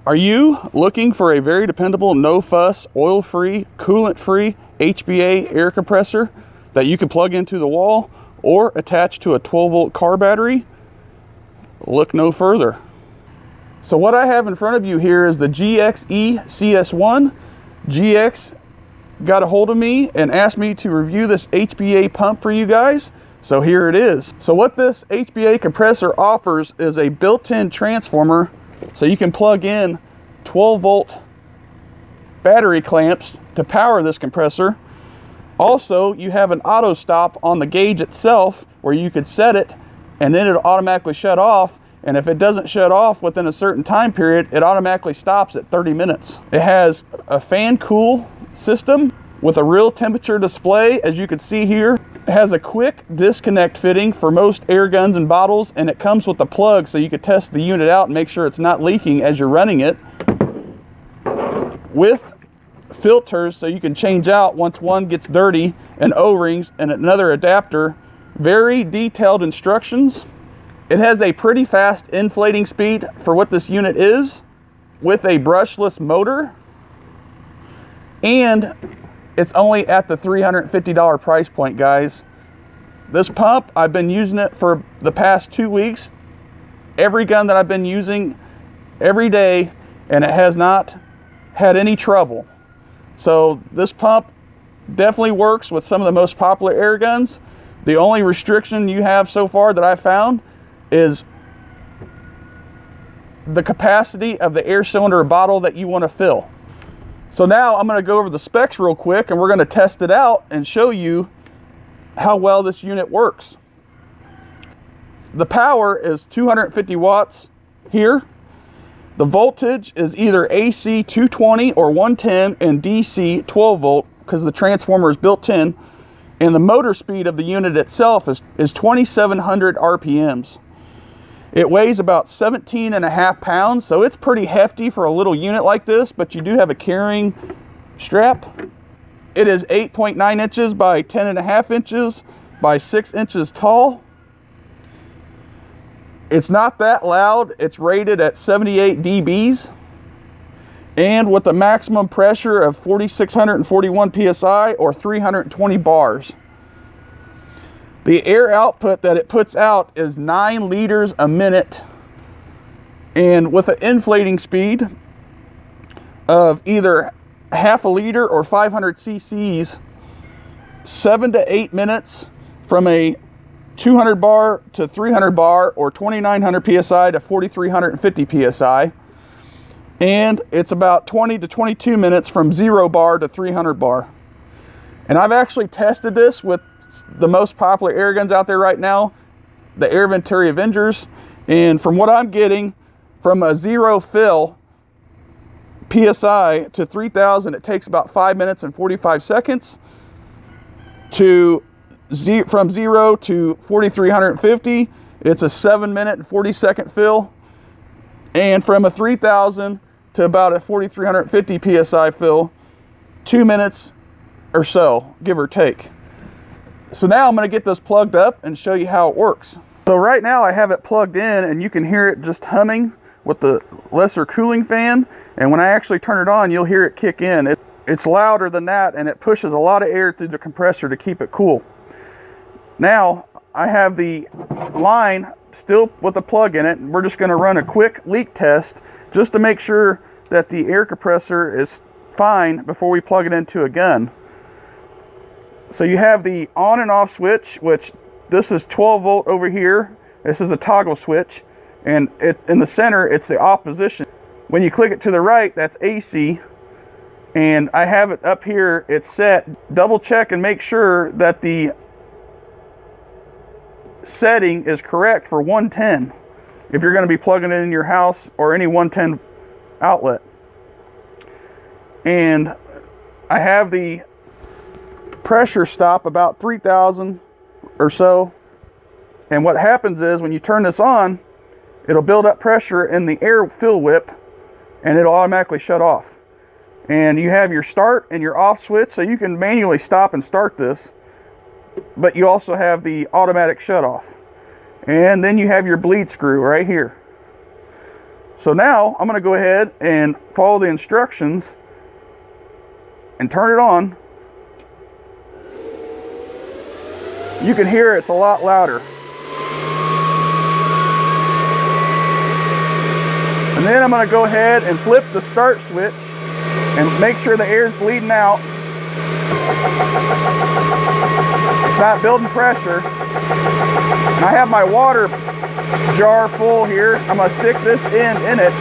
Are you looking for a very dependable, no-fuss, oil-free, coolant-free HPA air compressor that you can plug into the wall or attach to a 12-volt car battery? Look no further. So what I have in front of you here is the GXE CS1. GX got a hold of me and asked me to review this HPA pump for you guys. So here it is. So what this HPA compressor offers is a built-in transformer, so you can plug in 12-volt battery clamps to power this compressor. Also, you have an auto stop on the gauge itself where you could set it and then it'll automatically shut off. And if it doesn't shut off within a certain time period, it automatically stops at 30 minutes. It has a fan cool system with a real temperature display, as you can see here. It has a quick disconnect fitting for most air guns and bottles, and it comes with a plug so you can test the unit out and make sure it's not leaking as you're running it. With filters so you can change out once one gets dirty, and O-rings and another adapter. Very detailed instructions. It has a pretty fast inflating speed for what this unit is, with a brushless motor, and it's only at the $350 price point, guys. This pump, I've been using it for the past 2 weeks. Every gun that I've been using every day, and it has not had any trouble. So this pump definitely works with some of the most popular air guns. The only restriction you have so far that I found is the capacity of the air cylinder bottle that you want to fill. So now I'm going to go over the specs real quick, and we're going to test it out and show you how well this unit works. The power is 250 watts here. The voltage is either AC 220 or 110 and DC 12 volt because the transformer is built in. And the motor speed of the unit itself is 2,700 RPMs. It weighs about 17.5 pounds, so it's pretty hefty for a little unit like this, but you do have a carrying strap. It is 8.9 inches by 10.5 inches by 6 inches tall. It's not that loud. It's rated at 78 dBs. And with a maximum pressure of 4,641 PSI or 320 bars. The air output that it puts out is 9 liters a minute, and with an inflating speed of either half a liter or 500 cc's, 7 to 8 minutes from a 200 bar to 300 bar or 2,900 psi to 4,350 psi, and it's about 20 to 22 minutes from 0 bar to 300 bar. And I've actually tested this with the most popular air guns out there right now, the Air Venturi Avengers, and from what I'm getting, from a 0 fill PSI to 3,000, it takes about 5 minutes and 45 seconds. From 0 to 4,350, it's a 7 minute and 40 second fill. And from a 3,000 to about a 4,350 PSI fill, 2 minutes or so, give or take. So now I'm going to get this plugged up and show you how it works. So right now I have it plugged in, and you can hear it just humming with the lesser cooling fan. And when I actually turn it on, you'll hear it kick in. It's louder than that, and it pushes a lot of air through the compressor to keep it cool. Now I have the line still with the plug in it, and we're just going to run a quick leak test just to make sure that the air compressor is fine before we plug it into a gun. So you have the on and off switch, which this is 12 volt over here. This is a toggle switch, and in the center it's the off position. When you click it to the right, that's AC, and I have it up here, it's set. Double check and make sure that the setting is correct for 110 if you're going to be plugging it in your house or any 110 outlet. And I have the pressure stop about 3,000 or so, and what happens is when you turn this on, it'll build up pressure in the air fill whip and it'll automatically shut off. And you have your start and your off switch, so you can manually stop and start this, but you also have the automatic shut off. And then you have your bleed screw right here. So now I'm going to go ahead and follow the instructions and turn it on. You can hear it's a lot louder. And then I'm going to go ahead and flip the start switch and make sure the air is bleeding out. It's not building pressure. And I have my water jar full here. I'm going to stick this end in it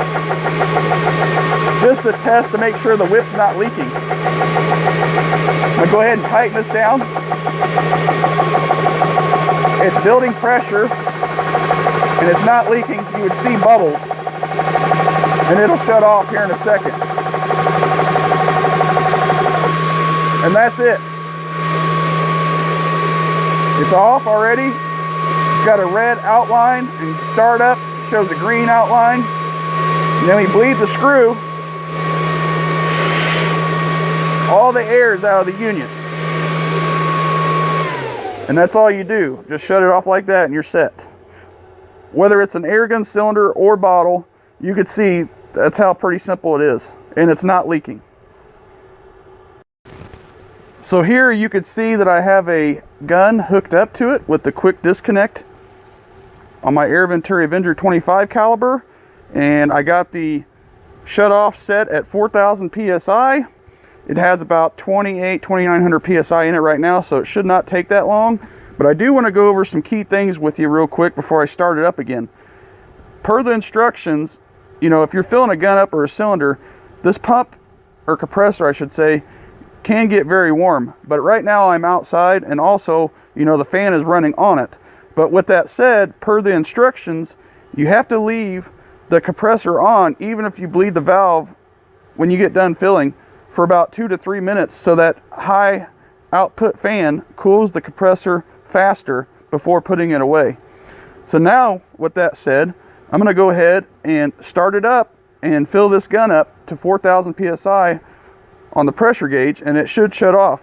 just to test to make sure the whip's not leaking. I'm going to go ahead and tighten this down. It's building pressure and it's not leaking. You would see bubbles and it'll shut off here in a second. And that's it. It's off already. It's got a red outline, and you start up, shows a green outline. And then we bleed the screw. All the air is out of the union. And that's all you do. Just shut it off like that and you're set. Whether it's an air gun cylinder or bottle, you can see that's how pretty simple it is. And it's not leaking. So here you can see that I have a gun hooked up to it with the quick disconnect on my Air Venturi Avenger 25 caliber, and I got the shut off set at 4,000 psi. It has about 2,900 psi in it right now, so it should not take that long. But I do want to go over some key things with you real quick before I start it up again. Per the instructions, you know, if you're filling a gun up or a cylinder, this pump, or compressor I should say, can get very warm. But right now I'm outside, and also, you know, the fan is running on it. But with that said, per the instructions, you have to leave the compressor on even if you bleed the valve when you get done filling for about 2 to 3 minutes, so that high output fan cools the compressor faster before putting it away. So now with that said, I'm going to go ahead and start it up and fill this gun up to 4,000 psi on the pressure gauge, and it should shut off.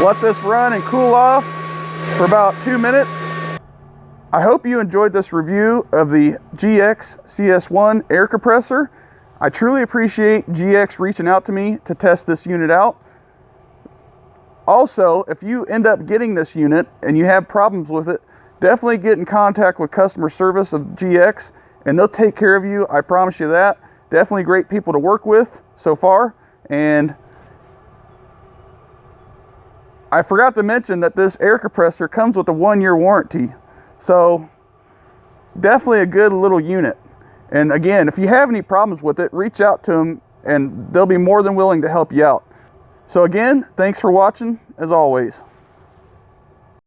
Let this run and cool off for about 2 minutes. I hope you enjoyed this review of the GX CS1 air compressor. I truly appreciate GX reaching out to me to test this unit out. Also, if you end up getting this unit and you have problems with it, definitely get in contact with customer service of GX and they'll take care of you. I promise you that. Definitely great people to work with so far. And I forgot to mention that this air compressor comes with a 1-year warranty. So definitely a good little unit. And again, if you have any problems with it, reach out to them and they'll be more than willing to help you out. So again, thanks for watching as always.